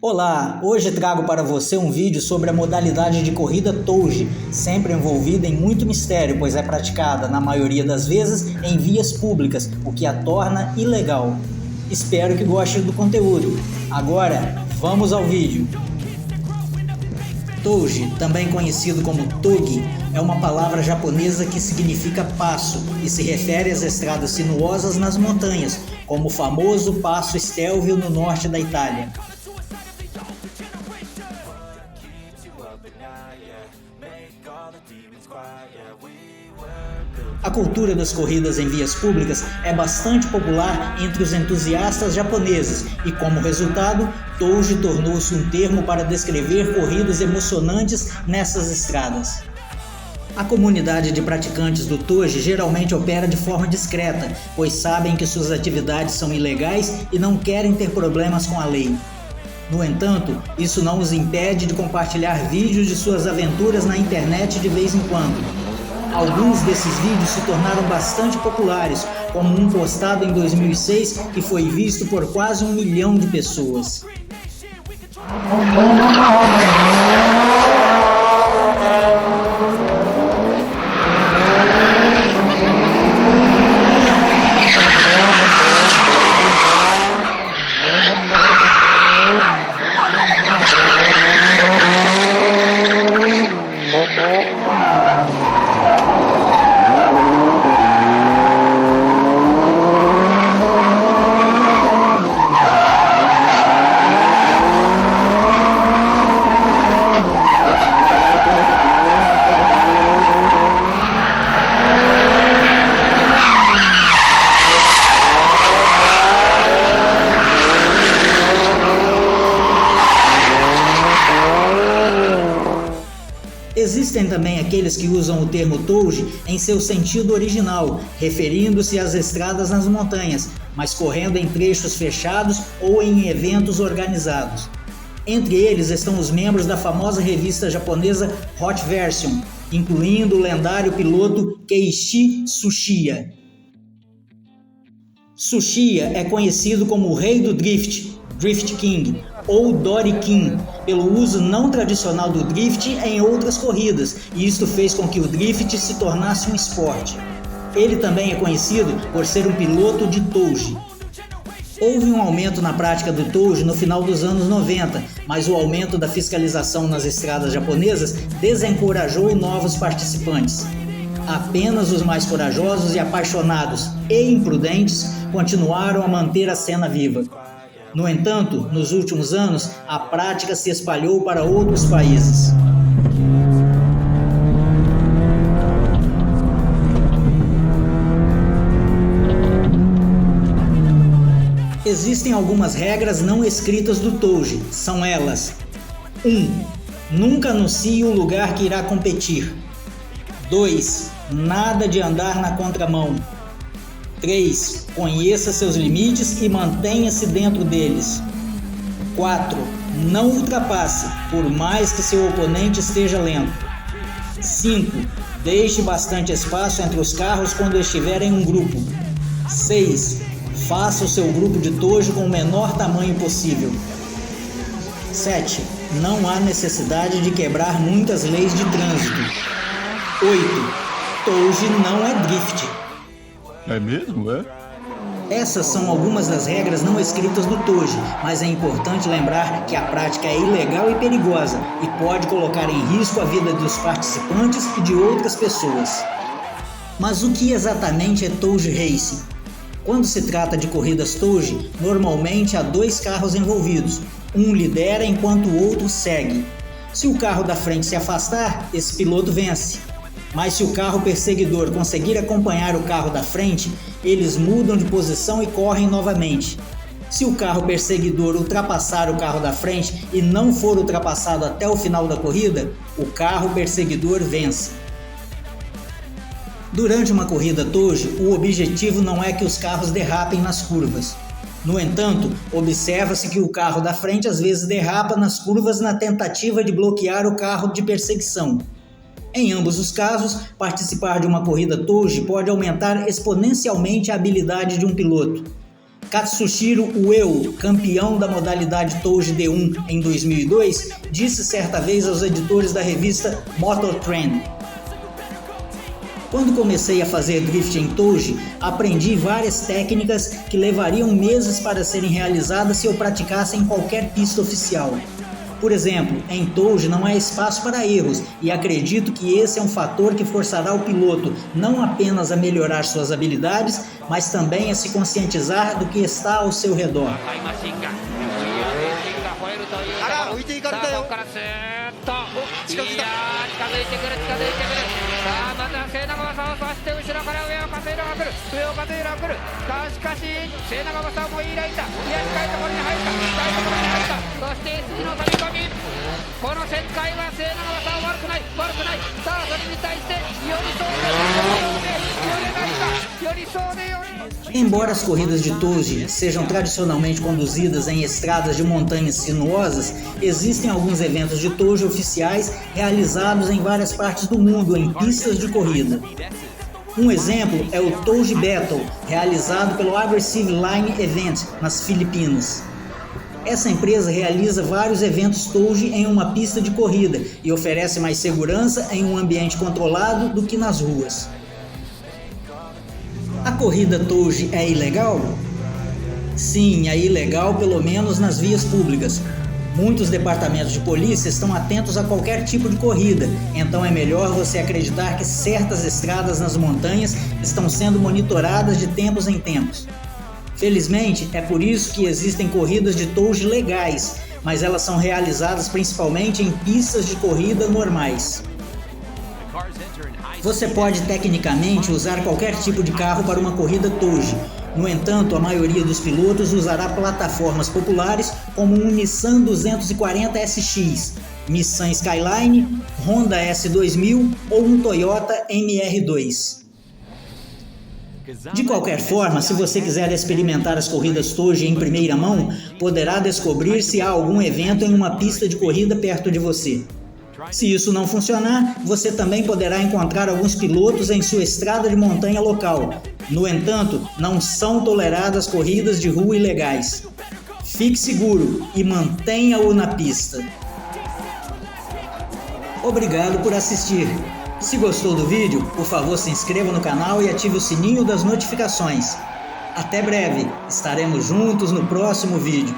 Olá, hoje trago para você um vídeo sobre a modalidade de corrida Touge, sempre envolvida em muito mistério, pois é praticada, na maioria das vezes, em vias públicas, o que a torna ilegal. Espero que goste do conteúdo. Agora, vamos ao vídeo. Touge, também conhecido como Togi, é uma palavra japonesa que significa passo e se refere às estradas sinuosas nas montanhas, como o famoso Passo Stelvio no norte da Itália. A cultura das corridas em vias públicas é bastante popular entre os entusiastas japoneses e, como resultado, Touge tornou-se um termo para descrever corridas emocionantes nessas estradas. A comunidade de praticantes do Touge geralmente opera de forma discreta, pois sabem que suas atividades são ilegais e não querem ter problemas com a lei. No entanto, isso não os impede de compartilhar vídeos de suas aventuras na internet de vez em quando. Alguns desses vídeos se tornaram bastante populares, como um postado em 2006 que foi visto por quase 1 milhão de pessoas. Existem também aqueles que usam o termo Touge em seu sentido original, referindo-se às estradas nas montanhas, mas correndo em trechos fechados ou em eventos organizados. Entre eles estão os membros da famosa revista japonesa Hot Version, incluindo o lendário piloto Keiichi Tsuchiya. Tsuchiya é conhecido como o rei do drift, Drift King, ou Dory King, pelo uso não tradicional do drift em outras corridas, e isto fez com que o drift se tornasse um esporte. Ele também é conhecido por ser um piloto de Touge. Houve um aumento na prática do Touge no final dos anos 90, mas o aumento da fiscalização nas estradas japonesas desencorajou novos participantes. Apenas os mais corajosos e apaixonados e imprudentes continuaram a manter a cena viva. No entanto, nos últimos anos, a prática se espalhou para outros países. Existem algumas regras não escritas do Touge, são elas: 1. Nunca anuncie o lugar que irá competir. 2. Nada de andar na contramão. 3. Conheça seus limites e mantenha-se dentro deles. 4. Não ultrapasse, por mais que seu oponente esteja lento. 5. Deixe bastante espaço entre os carros quando estiver em um grupo. 6. Faça o seu grupo de Touge com o menor tamanho possível. 7. Não há necessidade de quebrar muitas leis de trânsito. 8. Touge não é drift. É mesmo, é? Essas são algumas das regras não escritas do Touge, mas é importante lembrar que a prática é ilegal e perigosa e pode colocar em risco a vida dos participantes e de outras pessoas. Mas o que exatamente é Touge Racing? Quando se trata de corridas Touge, normalmente há 2 carros envolvidos. Um lidera enquanto o outro segue. Se o carro da frente se afastar, esse piloto vence. Mas se o carro perseguidor conseguir acompanhar o carro da frente, eles mudam de posição e correm novamente. Se o carro perseguidor ultrapassar o carro da frente e não for ultrapassado até o final da corrida, o carro perseguidor vence. Durante uma corrida Touge, o objetivo não é que os carros derrapem nas curvas. No entanto, observa-se que o carro da frente às vezes derrapa nas curvas na tentativa de bloquear o carro de perseguição. Em ambos os casos, participar de uma corrida Touge pode aumentar exponencialmente a habilidade de um piloto. Katsushiro Ueno, campeão da modalidade Touji D1 em 2002, disse certa vez aos editores da revista Motor Trend: "Quando comecei a fazer drift em Touji, aprendi várias técnicas que levariam meses para serem realizadas se eu praticasse em qualquer pista oficial. Por exemplo, em Touji não há espaço para erros e acredito que esse é um fator que forçará o piloto não apenas a melhorar suas habilidades, mas também a se conscientizar do que está ao seu redor." Embora as corridas de Touji sejam tradicionalmente conduzidas em estradas de montanhas sinuosas, existem alguns eventos de Touji oficiais realizados em várias partes do mundo em pistas de corrida. Um exemplo é o Touji Battle, realizado pelo Aggressive Line Event, nas Filipinas. Essa empresa realiza vários eventos Touji em uma pista de corrida e oferece mais segurança em um ambiente controlado do que nas ruas. A corrida Touji é ilegal? Sim, é ilegal, pelo menos nas vias públicas. Muitos departamentos de polícia estão atentos a qualquer tipo de corrida, então é melhor você acreditar que certas estradas nas montanhas estão sendo monitoradas de tempos em tempos. Felizmente, é por isso que existem corridas de Touji legais, mas elas são realizadas principalmente em pistas de corrida normais. Você pode tecnicamente usar qualquer tipo de carro para uma corrida Touji. No entanto, a maioria dos pilotos usará plataformas populares como um Nissan 240 SX, Nissan Skyline, Honda S2000 ou um Toyota MR2. De qualquer forma, se você quiser experimentar as corridas Touji em primeira mão, poderá descobrir se há algum evento em uma pista de corrida perto de você. Se isso não funcionar, você também poderá encontrar alguns pilotos em sua estrada de montanha local. No entanto, não são toleradas corridas de rua ilegais. Fique seguro e mantenha-o na pista. Obrigado por assistir. Se gostou do vídeo, por favor se inscreva no canal e ative o sininho das notificações. Até breve, estaremos juntos no próximo vídeo.